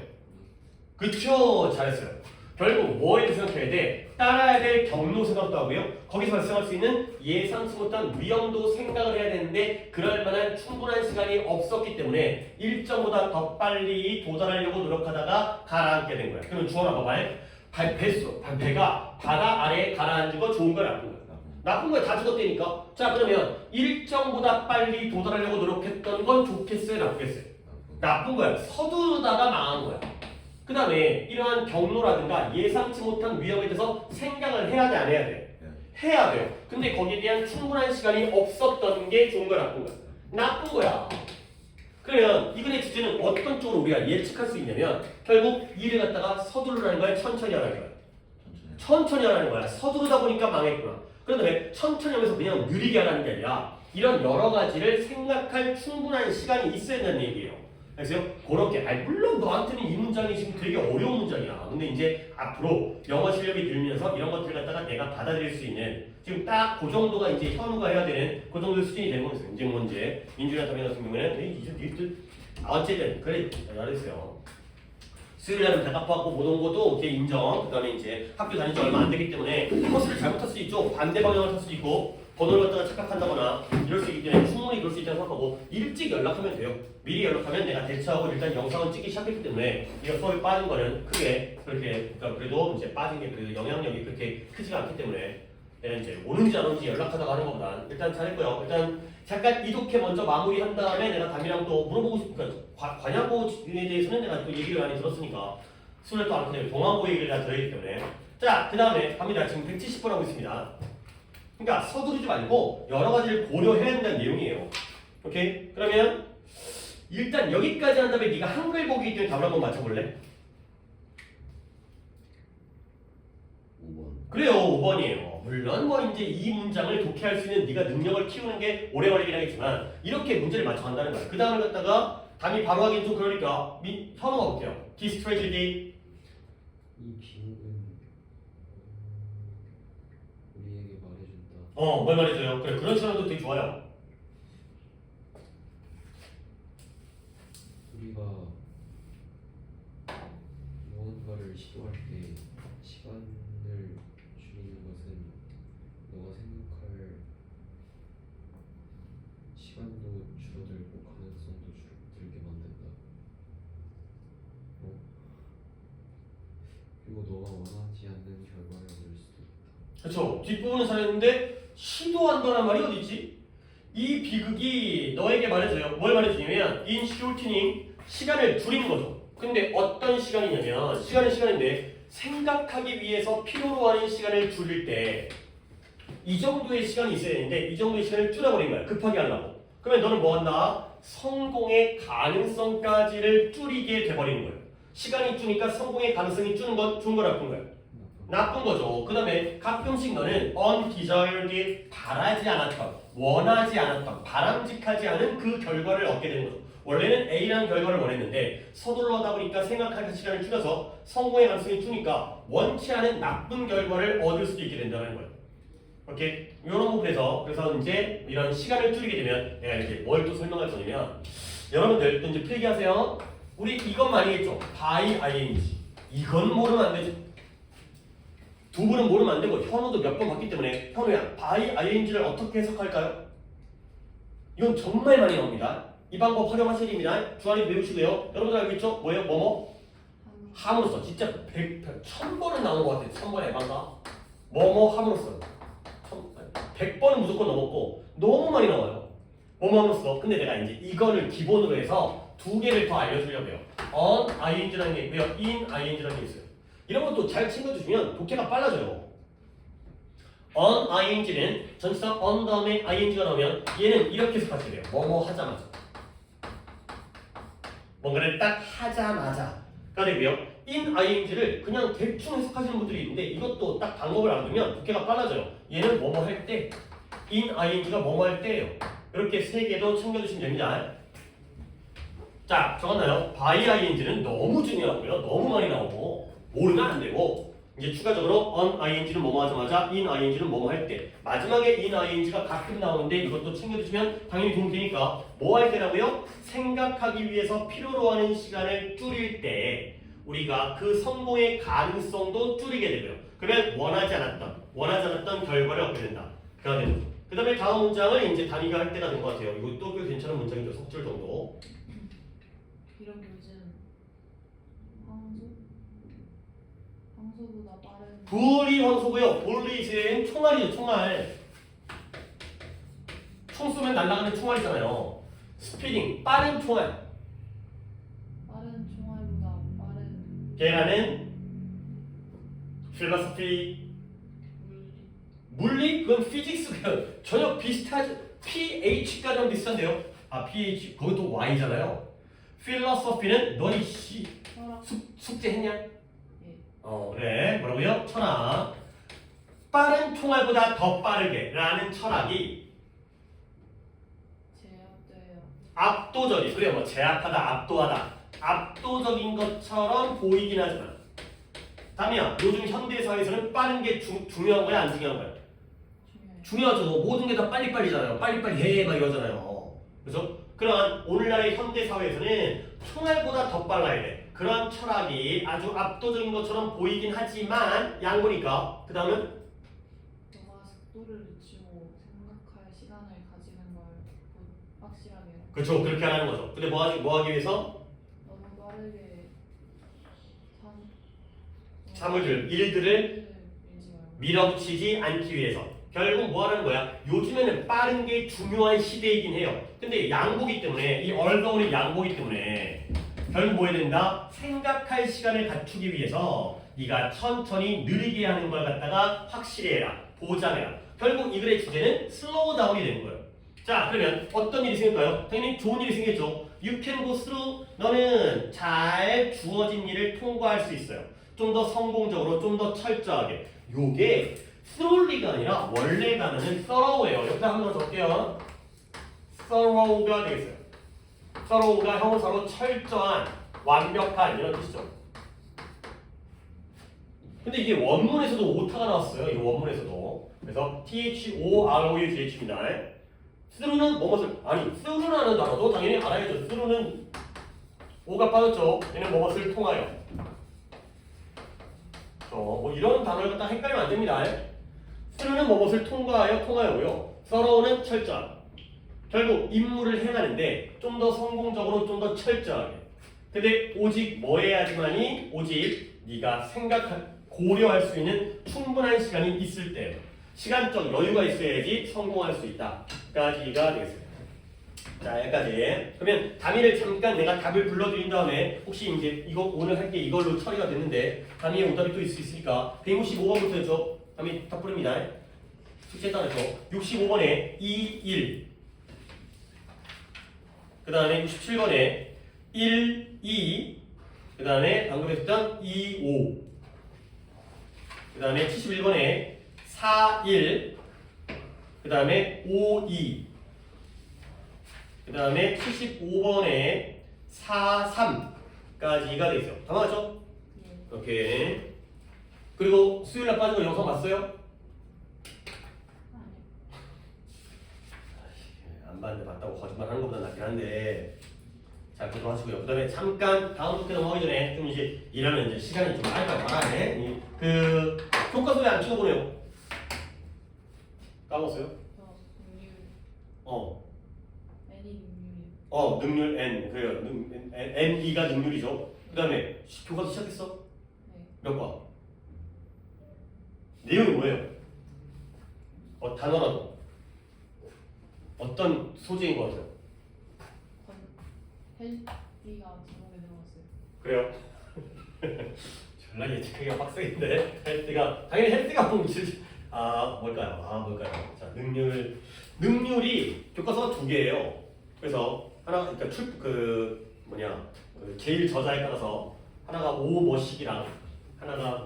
그쵸? 잘했어요. 결국 뭐에 대해 생각해야 돼? 따라야 될 경로 생각도 하고요. 거기서 발생할 수 있는 예상치 못한 위험도 생각을 해야 되는데 그럴 만한 충분한 시간이 없었기 때문에 일정보다 더 빨리 도달하려고 노력하다가 가라앉게 된 거야. 그러면 주어라 봐봐. 배가 바다 아래에 가라앉은 거 좋은 거야, 나쁜 거야? 나쁜 거야. 다 죽었다니까. 자, 그러면 일정보다 빨리 도달하려고 노력했던 건 좋겠어요, 나쁘겠어요? 나쁜 거야. 서두르다가 망한 거야. 그 다음에 이러한 경로라든가 예상치 못한 위험에 대해서 생각을 해야 돼, 안 해야 돼? 해야 돼요. 근데 거기에 대한 충분한 시간이 없었던 게 좋은 거야, 나쁜 거야? 나쁜 거야. 그러면 이 글의 주제는 어떤 쪽으로 우리가 예측할 수 있냐면 결국 일을 갖다가 서두르라는 거야, 천천히 하라는 거야? 천천히 하라는 거야. 서두르다 보니까 망했구나. 그런데 천천히 하면서 그냥 느리게 하라는 게 아니라 이런 여러 가지를 생각할 충분한 시간이 있어야 된다는 얘기예요. 그래서 그렇게 물론 너한테는 이 문장이 지금 되게 어려운 문장이야. 근데 이제 앞으로 영어 실력이 늘면서 이런 것들 갖다가 내가 받아들일 수 있는 지금 딱 그 정도가 이제 현우가 해야 되는 그 정도의 수준이 되는 거였어요. 이제 문제 민준이랑 담임 같은 경우에는 이제 어쨌든 그래 잘했어요. 수요일 날은 배가 아파갖고 못 온 것도 이렇게 인정. 그다음에 이제 학교 다닌 지 얼마 안 되기 때문에 버스를 잘못 탈 수 있죠. 반대 방향을 탈 수도 있고 번호를 갖다가 착각한다거나 이럴 수 있기 때문에 충분히 그럴 수 있다고 생각하고 일찍 연락하면 돼요. 미리 연락하면 내가 대처하고 일단 영상은 찍기 시작했기 때문에 이거 수업이 빠진 거는 크게 그렇게 그러니까 그래도 이제 빠진 게 그래도 영향력이 그렇게 크지가 않기 때문에 내가 이제 오는지 안 오는지 연락하다가 하는 것보단 일단 잘했고요. 일단 잠깐 이독해 먼저 마무리한 다음에 내가 담이랑 또 물어보고 싶으니까 관야고에 대해서는 내가 또 얘기를 많이 들었으니까 수를 또 안 하는데 동안고 얘기를 다 들어야 되기 때문에 자 그 다음에 갑니다. 지금 170번 하고 있습니다. 그러니까 서두르지 말고 여러 가지를 고려해야 된다는 내용이에요. 오케이? 그러면 일단 여기까지 한 다음에 네가 한글 보기 때문에 답을 한번 맞춰볼래? 5번. 그래요, 5번이에요. 물론 뭐 이제 이 문장을 독해할 수 있는 네가 능력을 키우는 게 오래 걸리긴 하겠지만 이렇게 문제를 맞춰간다는 거야. 그 다음을 갖다가 답이 바로 하긴 좀 그러니까 현우가 볼게요. This tragedy 이 비극은 우리에게 말해준다. 뭘 말해줘요? 그래, 그런 시간도 되게 좋아요. 우리가 무언가를 시도할 때 시간을 줄이는 것은 너가 생각할 시간도 줄어들고 가능성도 줄게 만든다. 그리고 너가 원하지 않는 결과를 얻을 수도 있다. 그렇죠. 뒷부분은 잘했는데 시도한다는 말이 어디 있지? 이 비극이 너에게 말해줘요. 뭘 말해주냐면 in shortening 시간을 줄이는 거죠. 근데 어떤 시간이냐면 시간은 시간인데 생각하기 위해서 필요로 하는 시간을 줄일 때 이 정도의 시간이 있어야 되는데 이 정도의 시간을 줄여버린 거야. 급하게 하려고. 그러면 너는 뭐 한다? 성공의 가능성까지를 줄이게 돼버리는 거예요. 시간이 주니까 성공의 가능성이 주는 건 좋은 거 나쁜 거예요? 나쁜 거죠. 그 다음에 가끔씩 너는 undesired 바라지 않았던, 원하지 않았던, 바람직하지 않은 그 결과를 얻게 되는 거죠. 원래는 A라는 결과를 원했는데 서둘러다 보니까 생각할 시간을 줄여서 성공의 가능성이 주니까 원치 않은 나쁜 결과를 얻을 수도 있게 된다는 거예요. 오케이? 이런 부분에서 그래서 이제 이런 시간을 줄이게 되면 내가 이제 뭘 또 설명할 거냐면 여러분들 또 이제 필기하세요. 우리 이건 말이겠죠. by ing 이건 모르면 안 되죠. 두 분은 모르면 안 되고 현우도 몇 번 봤기 때문에 현우야 by ing를 어떻게 해석할까요? 이건 정말 많이 나옵니다. 이 방법 활용하셔야 됩니다. 주한이 외우시고요. 여러분들 알고 있죠? 뭐예요? 뭐뭐? 함으로써. 진짜 1000번은 나온 것 같아요. 1000번의 에반가. 뭐뭐 함으로써. 100번은 무조건 넘었고 너무 많이 나와요. 뭐뭐 함으로써. 근데 내가 이제 이거를 기본으로 해서 두 개를 더 알려주려고요. on ing라는 게 있고요. in ing라는 게 있어요. 이런 것도 잘 챙겨주시면 독해가 빨라져요. on ing는 전치사 on 다음에 ing가 나오면 얘는 이렇게 해석하셔야 돼요. 뭐뭐 하자마자. 뭔가를 딱 하자마자가 되고요. in ing를 그냥 대충 해석하시는 분들이 있는데 이것도 딱 방법을 알아두면 독해가 빨라져요. 얘는 뭐뭐 할 때, in ing가 뭐뭐 할 때예요. 이렇게 세 개도 챙겨주시면 됩니다. 자, 적었나요? by ing는 너무 중요하고요. 너무 많이 나오고 모르면 안 되고 이제 추가적으로 on ing는 뭐뭐 하자마자 in ing는 뭐뭐 할 때 마지막에 in ing가 가끔 나오는데 이것도 챙겨주시면 당연히 도움이 되니까 뭐 할 때라고요? 생각하기 위해서 필요로 하는 시간을 줄일 때 우리가 그 성공의 가능성도 줄이게 되고요. 그러면 원하지 않았던 결과를 얻게 된다. 그가 되는 거죠. 그 다음에 다음 문장을 이제 단위가 할 때가 된 것 같아요. 이것도 꽤 괜찮은 문장이죠. 석줄 정도. 이런 게 요즘 황소보다 빠른 불이 황소고요. 볼리즈는 총알이죠. 총알. 총 쏘면 날아가는 총알이잖아요. 스피딩, 빠른 총알. 빠른 총알보다 빠른 걔라는 필로소피 물리 물리? 그건 피직스 전혀 비슷하지. PH까지는 비슷한데요. 아 PH 그것도 Y잖아요. 필로소피는 너희 씨 철학 숙제했냐? 예. 그래. 뭐라고요? 철학. 빠른 총알보다 더 빠르게 라는 철학이 제압돼요. 압도적이 그래요. 뭐 제압하다, 압도하다, 압도적인 것처럼 보이긴 하지만 다음이야. 요즘 현대 사회에서는 빠른 게 중요한 거야, 안 중요한 거야? 중요해요. 중요하죠. 모든 게 다 빨리빨리잖아요. 빨리빨리 해 막 이러잖아요. 그래서 그러한 오늘날의 현대 사회에서는 총알보다 더 빨라야 돼. 그런 철학이 아주 압도적인 것처럼 보이긴 하지만 양보니까 그 다음은 너가 속도를 늦추고 생각할 시간을 가지는 걸 확실하게 해요. 그렇죠. 그렇게 하라는 거죠. 근데 뭐 하기 위해서? 너무 빠르게 사물들, 일들을 밀지 말고 밀어붙이지 않기 위해서 결국 뭐 하는 거야? 요즘에는 빠른 게 중요한 시대이긴 해요. 근데 양보기 때문에 이 얼더운이 양보기 때문에 결국 뭐 해야 된다? 생각할 시간을 갖추기 위해서 네가 천천히 느리게 하는 걸 갖다가 확실히 해라. 보장해라. 결국 이 글의 주제는 슬로우 다운이 되는 거예요. 자, 그러면 어떤 일이 생길까요? 당연히 좋은 일이 생겼죠. You can go through. 너는 잘 주어진 일을 통과할 수 있어요. 좀 더 성공적으로, 좀 더 철저하게. 요게 thoroughly가 아니라 원래 단어는 thorough예요. 옆에 한번 적게요. thorough가 되겠어요. thorough가 형용사로 철저한, 완벽한 이런 뜻이죠. 근데 이게 원문에서도 오타가 나왔어요. 이 원문에서도. 그래서 thorough입니다. through는 뭐뭇을 아니 through라는 단어도 당연히 알아야죠. through는 오가 빠졌죠. 얘는 뭐뭇을 통하여. 뭐 이런 단어를 갖다 헷갈리면 안 됩니다. through는 뭐뭇을 통하여고요. thorough는 철저한. 결국 임무를 행하는데 좀 더 성공적으로 좀 더 철저하게. 근데 오직 뭐 해야지만이 오직 네가 고려할 수 있는 충분한 시간이 있을 때 시간적 여유가 있어야지 성공할 수 있다. 까지가 되겠습니다. 자, 여기까지. 그러면 단위를 잠깐 내가 답을 불러드린 다음에 혹시 이제 이거 오늘 할 게 이걸로 처리가 됐는데 단위에 오답이 또 있을 수 있으니까 155번부터죠. 단위 답 부릅니다. 숙제 따라서 65번에 2, 1. 그 다음에 67번에 1, 2. 그 다음에 방금 했던 2, 5. 그 다음에 71번에 4, 1. 그 다음에 5, 2. 그 다음에 75번에 4, 3까지가 돼 있어요. 다 맞죠? 예. 오케이. 그리고 수요일날 빠진 거 영상 봤어요? 아니 안 봤는데 봤다고 거짓말 하는 것보다 낫긴 한데 자, 그것도 하시고요. 그 다음에 잠깐 다음 토크 넘어가기 전에 좀 이제 일하면 이제 시간이 좀 빨리빨리 가네. 그 교과서 왜 안 찍어보네요? 까먹었어요? 저 공유 어. 능률 N 그래요. N2가 능률이죠. 그 다음에 교과서 시작했어? 네. 몇 과? 내용이 뭐예요? 단어라도 어떤 소재인 것 같아요? 헬기가 제목에 들어갔어요. 그래요? 전략 예측하기가 빡세긴데 헬스가 당연히 헬스가 뭘까요? 자 능률이 교과서가 두 개예요. 그래서 하나 그러니까 제일 저자에 따라서 하나가 5 뭐씩이랑 하나가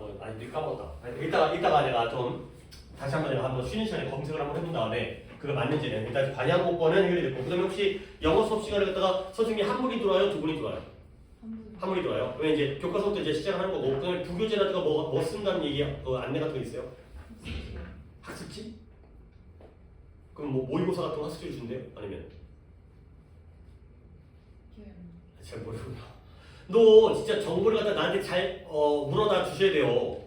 까먹었다. 이따가 내가 좀 다시 한번 쉬는 시간에 검색을 한번 해본 다음에 그거 맞는지는 일단 관양고과는 해결이 됐고 그다음에 혹시 영어 수업 시간에 갖다가 선생님이 한 분이 들어와요, 두 분이 들어와요? 한 분이 들어와요. 그러면 이제 교과서부터 이제 시작을 하는 거고 그다음에 부교재라든가 뭐 쓴다는 얘기 안내 같은 거 있어요? 학습지? 그럼 뭐 모의고사 같은 거 학습지 주신대요? 아니면? 기억이 안 나요. 잘 모르구나. 너 진짜 정보를 갖다 나한테 잘 물어다 주셔야 돼요.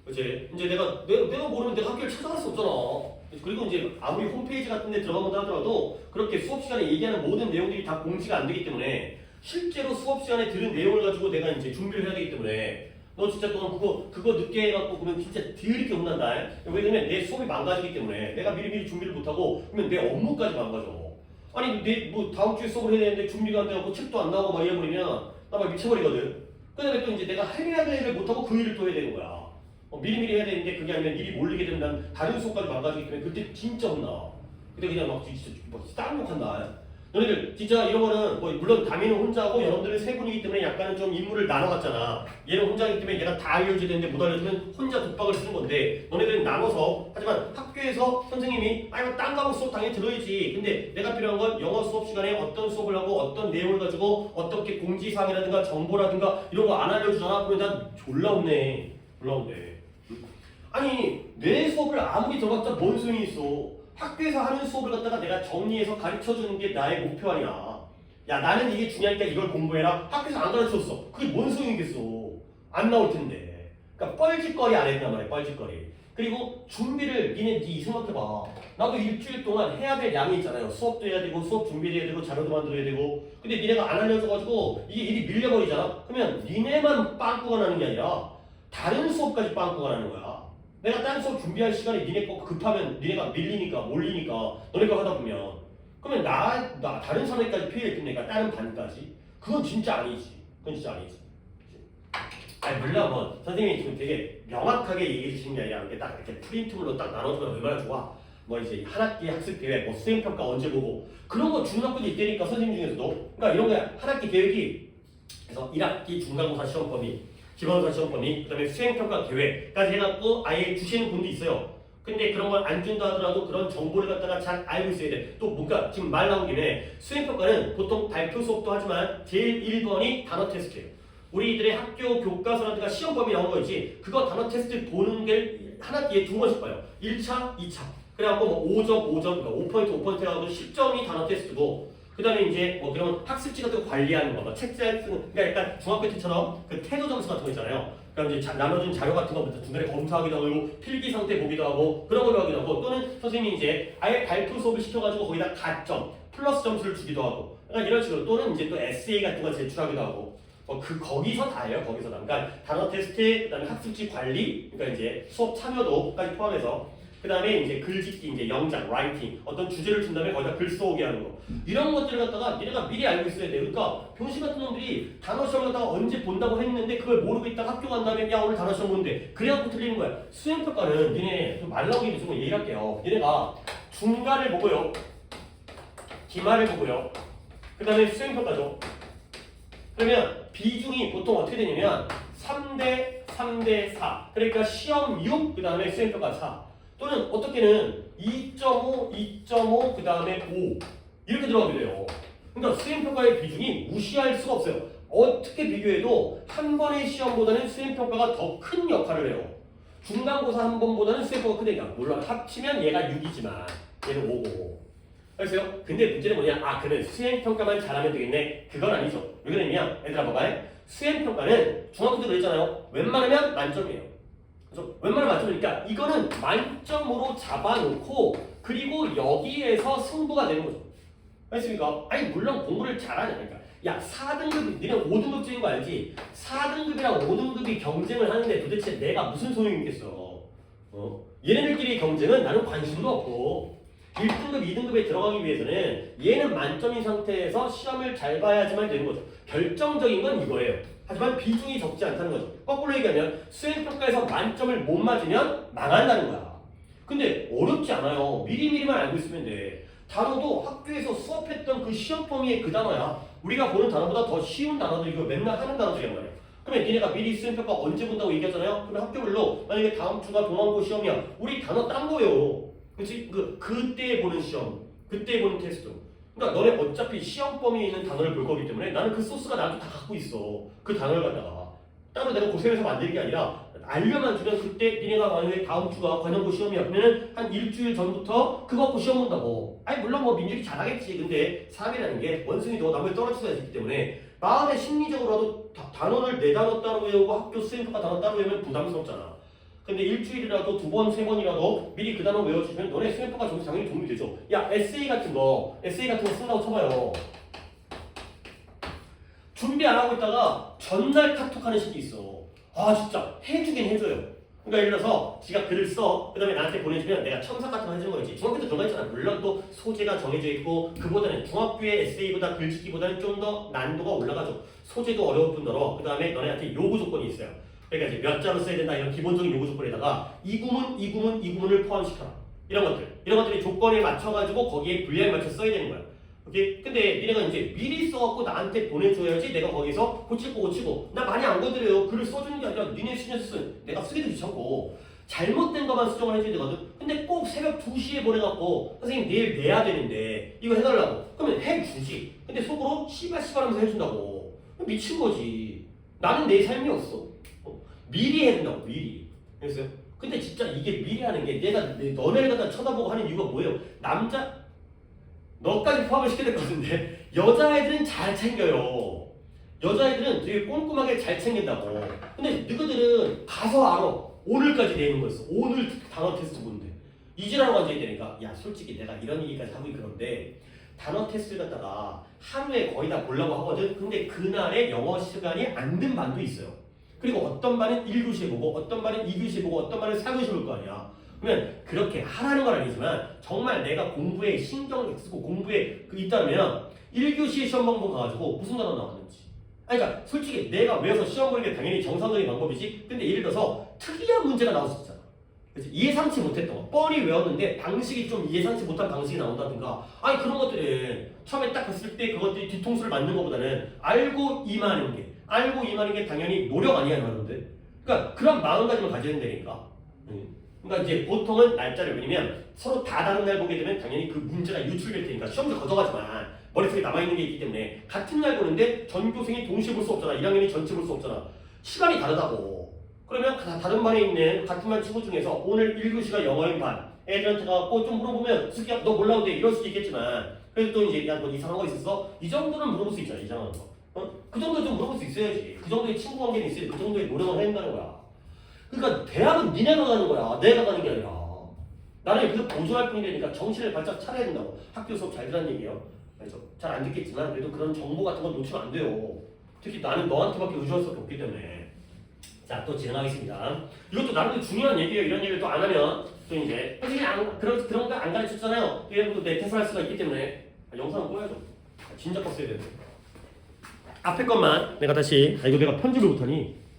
그치? 이제 내가 모르면 내가 학교를 찾아갈 수 없잖아. 그리고 이제 아무리 홈페이지 같은 데 들어가본다 하더라도 그렇게 수업 시간에 얘기하는 모든 내용들이 다 공지가 안 되기 때문에 실제로 수업 시간에 들은 내용을 가지고 내가 이제 준비를 해야 되기 때문에 너 진짜 또 그거 늦게 해갖고 그러면 진짜 더럽게 혼난다. 왜냐면 내 수업이 망가지기 때문에 내가 미리 준비를 못하고 그러면 내 업무까지 망가져. 아니 내 다음 주에 수업을 해야 되는데 준비가 안 되고 책도 안 나오고 막 이래버리면 나 막 미쳐버리거든. 그 다음에 또 이제 내가 해야 될 일을 못하고 그 일을 또 해야 되는 거야. 미리미리 해야 되는데 그게 아니면 일이 몰리게 되면 난 다른 수업까지 망가지기 때문에 그때 진짜 혼나. 그때 그냥 막 진짜 쌍욕한다. 너희들 진짜 이런 거는 물론 다미는 혼자고 여러분들은 세 분이기 때문에 약간은 좀 임무를 나눠갔잖아. 얘는 혼자이기 때문에 얘가 다 알려줘야 되는데 못 알려주면 혼자 독박을 쓰는 건데 너네들은 나눠서 하지만 학교에서 선생님이 딴 과목 수업 당연히 들어야지. 근데 내가 필요한 건 영어 수업 시간에 어떤 수업을 하고 어떤 내용을 가지고 어떻게 공지사항이라든가 정보라든가 이런 거 안 알려주잖아. 그러면 난 졸라 혼내. 아니 내 수업을 아무리 들어봤자 뭔 소용이 있어. 학교에서 하는 수업을 갖다가 내가 정리해서 가르쳐주는 게 나의 목표 아니야. 야 나는 이게 중요하니까 이걸 공부해라. 학교에서 안 가르쳐줬어. 그게 뭔 소용이겠어. 안 나올 텐데. 그러니까 뻘짓거리 안 했단 말이야. 뻘짓거리. 그리고 준비를 네 생각해봐. 나도 일주일 동안 해야 될 양이 있잖아요. 수업도 해야 되고 수업 준비도 해야 되고 자료도 만들어야 되고. 근데 니네가 안 알려줘가지고 이게 일이 밀려버리잖아. 그러면 니네만 빵꾸가 나는 게 아니라 다른 수업까지 빵꾸가 나는 거야. 내가 다른 수업 준비할 시간에 니네 거 급하면 니네가 밀리니까 몰리니까 너네 거 하다 보면 그러면 나 다른 사람까지 피해겠니까 다른 반까지 그건 진짜 아니지. 물론 선생님이 지금 되게 명확하게 얘기해 주신 게 아니라 딱 이렇게 프린트물로 딱 나눠주면 얼마나 좋아. 이제 한 학기 학습 계획, 수행평가 언제 보고 그런 거 주는 학교도 있다니까 선생님 중에서도. 그러니까 이런 거야. 한 학기 계획이 그래서 1학기 중간고사 시험 범위 기본고사 시험 범위, 그 다음에 수행평가 계획까지 해갖고 아예 주시는 분도 있어요. 근데 그런 걸 안 준다 하더라도 그런 정보를 갖다가 잘 알고 있어야 돼. 또 뭔가 지금 말 나온 김에 수행평가는 보통 발표 수업도 하지만 제일 1번이 단어 테스트예요. 우리들의 학교 교과서라든가 시험 범위 나온 거 있지. 그거 단어 테스트 보는 게 한 학기에 2번씩 봐요. 1차, 2차. 그래갖고 5점, 그러니까 5% 해가지고 10점이 단어 테스트고 그 다음에 이제 그런 학습지 같은 거 관리하는 거, 책 잘 쓰는, 그러니까 약간 중학교 때처럼 그 태도 점수 같은 거 있잖아요. 그러니까 이제 나눠준 자료 같은 거부터 중간에 검사하기도 하고 필기 상태 보기도 하고 그런 걸로 하기도 하고 또는 선생님이 이제 아예 발표 수업을 시켜가지고 거기다 가점, 플러스 점수를 주기도 하고 그러니까 이런 식으로 또는 이제 또 에세이 같은 걸 제출하기도 하고 거기서 다예요. 거기서 다. 그러니까 단어 테스트, 그다음에 학습지 관리, 그러니까 이제 수업 참여도까지 포함해서 그 다음에 이제 글짓기, 이제 영장, 라이팅, 어떤 주제를 준 다음에 거기다 글 써오게 하는 거. 이런 것들을 갖다가 니네가 미리 알고 있어야 돼. 그러니까 병신 같은 놈들이 단어 시험을 갖다가 언제 본다고 했는데 그걸 모르고 있다가 학교 간 다음에 야 오늘 단어 시험 보는데 그래갖고 틀리는 거야. 수행평가는 니네 좀 말 나오기 좀 얘기할게요. 니네가 중간을 보고요. 기말을 보고요. 그 다음에 수행평가죠. 그러면 비중이 보통 어떻게 되냐면 3대 4. 그러니까 시험 6, 그 다음에 수행평가 4. 또는 어떻게는 2.5, 그 다음에 5 이렇게 들어가게 돼요. 그러니까 수행평가의 비중이 무시할 수가 없어요. 어떻게 비교해도 한 번의 시험보다는 수행평가가 더 큰 역할을 해요. 중간고사 한 번보다는 수행평가가 크니까 물론 합치면 얘가 6이지만 얘는 5고 알겠어요? 근데 문제는 뭐냐? 그는 수행평가만 잘하면 되겠네. 그건 아니죠. 왜 그러냐면 얘들아 봐봐요. 수행평가는 중학교 때 그랬잖아요. 웬만하면 만점이에요. 그래서 웬만하면 만점이니까 이거는 만점으로 잡아놓고 그리고 여기에서 승부가 되는 거죠. 알겠습니까? 아니 물론 공부를 잘하냐니까. 야 4등급 니네 5등급제인 거 알지? 4등급이랑 5등급이 경쟁을 하는데 도대체 내가 무슨 소용이 있겠어? 얘네들끼리 경쟁은 나는 관심도 없고 1등급, 2등급에 들어가기 위해서는 얘는 만점인 상태에서 시험을 잘 봐야지만 되는 거죠. 결정적인 건 이거예요. 하지만 비중이 적지 않다는 거죠. 거꾸로 얘기하면 수행평가에서 만점을 못 맞으면 망한다는 거야. 근데 어렵지 않아요. 미리미리만 알고 있으면 돼. 단어도 학교에서 수업했던 그 시험 범위의 그 단어야. 우리가 보는 단어보다 더 쉬운 단어들 이거 맨날 하는 단어들이란 말이야. 그러면 니네가 미리 수행평가 언제 본다고 얘기하잖아요. 그러면 학교별로 만약에 다음 주가 동아고 시험이야. 우리 단어 딴 거예요. 그치? 그때 보는 시험, 그때 보는 테스트. 그러니까 너네 어차피 시험 범위에 있는 단어를 볼 거기 때문에 나는 그 소스가 나도 다 갖고 있어. 그 단어를 갖다가 따로 내가 고생해서 만드는 게 아니라 알려만 주면 그때 니네가 만약에 다음 주가 관영고 시험이야 그러면은 한 일주일 전부터 그거 갖고 시험 본다고. 아니 물론 뭐 민준이 잘하겠지. 근데 사람이라는 게 원숭이도 나무에 떨어져야 되기 때문에 마음의 심리적으로라도 단어를 4단어 따로 외우고 학교 수행평가 단어 따로 외우면 부담스럽잖아. 근데 일주일이라도 2번, 3번이라도 미리 그 단어 외워주시면 너네 수행평가 점수 당연히 도움이 되죠. 야 에세이 같은 거 쓴다고 쳐봐요. 준비 안 하고 있다가 전날 카톡하는 식이 있어. 아 진짜 해주긴 해줘요. 그러니까 예를 들어서 지가 글을 써. 그 다음에 나한테 보내주면 내가 첨삭 같은 거 해주는 거지. 중학교 때 그런 거 있잖아. 물론 또 소재가 정해져 있고 그보다는 중학교의 에세이보다 글짓기보다는 좀 더 난도가 올라가죠. 소재도 어려울 뿐더러 그 다음에 너네한테 요구 조건이 있어요. 그러니까 이제 몇 자로 써야 된다 이런 기본적인 요구 조건에다가 이 구문을 포함시켜라. 이런 것들이 조건에 맞춰가지고 거기에 분량에 맞춰 써야 되는 거야. 오케이? 근데 니네가 이제 미리 써갖고 나한테 보내줘야지 내가 거기서 고칠 거 고치고 나 많이 안 건드려요. 글을 써주는 게 아니라 니네 수준에서 쓴 내가 쓰기도 귀찮고 잘못된 것만 수정을 해줘야 되거든. 근데 꼭 새벽 2시에 보내갖고 선생님 내일 내야 되는데 이거 해달라고 그러면 해주지. 근데 속으로 씨발 하면서 해준다고. 미친 거지. 나는 내 삶이 없어. 미리 해준다고 미리. 알겠어요? 근데 진짜 이게 미리 하는 게 내가 너네를 갖다 쳐다보고 하는 이유가 뭐예요? 너까지 포함을 시켜야 될 것 같은데 여자애들은 잘 챙겨요. 여자애들은 되게 꼼꼼하게 잘 챙긴다고. 근데 너희들은 가서 알아. 오늘까지 내는 거였어. 오늘 단어 테스트 보는데 이지라고 앉아야 되니까 야 솔직히 내가 이런 얘기까지 하고 그런데 단어 테스트를 갖다가 하루에 거의 다 보려고 하거든. 근데 그날에 영어 시간이 안 든 반도 있어요. 그리고 어떤 반은 1교시에 보고 어떤 반은 2교시에 보고 어떤 반은 4교시에 볼 거 아니야. 그러면 그렇게 하라는 건 아니지만 정말 내가 공부에 신경을 쓰고 공부에 있다면 1교시 시험 방법 가가지고 무슨 단어 나왔는지. 그러니까 솔직히 내가 외워서 시험 보는 게 당연히 정상적인 방법이지. 근데 예를 들어서 특이한 문제가 나올 수 있잖아. 그치? 예상치 못했던 거. 뻔히 외웠는데 방식이 좀 예상치 못한 방식이 나온다든가. 아니 그런 것들은 처음에 딱 봤을 때 그것들이 뒤통수를 맞는 것보다는 알고 임하는 게 당연히 노력 아니야 여러분들. 그러니까 그런 마음가짐을 가져야 된다니까. 그러니까 이제 보통은 날짜를 왜냐면 서로 다 다른 날 보게 되면 당연히 그 문제가 유출될 테니까 시험도 거져가지만 머릿속에 남아있는 게 있기 때문에 같은 날 보는데 전교생이 동시에 볼 수 없잖아. 1학년이 전체 볼 수 없잖아. 시간이 다르다고. 그러면 다른 반에 있는 같은 반 친구 중에서 오늘 1교시가 영어인 반 애들한테 가고 좀 물어보면 스키야 너 몰라도 돼 이럴 수도 있겠지만 그래도 또 이제 야 뭐 이상한 거 있었어? 이 정도는 물어볼 수 있잖아. 이상한 거. 그 정도 좀 물어볼 수 있어야지. 그 정도의 친구 관계는 있어야지. 그 정도의 노력을 해야 된다는 거야. 그러니까 대학은 니네가 가는 거야. 내가 가는 게 아니라. 나는 계속 보조할 뿐이니까 정신을 바짝 차려야 된다고. 학교 수업 잘 들으라는 얘기예요. 그래서 잘 안 듣겠지만 그래도 그런 정보 같은 건 놓치면 안 돼요. 특히 나는 너한테밖에 의존할 수 없기 때문에. 자, 또 진행하겠습니다. 이것도 나름대로 중요한 얘기예요. 이런 얘기를 또 안 하면 또 이제 선생님이 그런 거 안 가르쳤잖아요. 이래도 내 탓을 할 수가 있기 때문에 영상을 꺼야죠. 진작 껐어야 되는데. 앞에 것만 내가 다시 이거 내가 편집을 못하니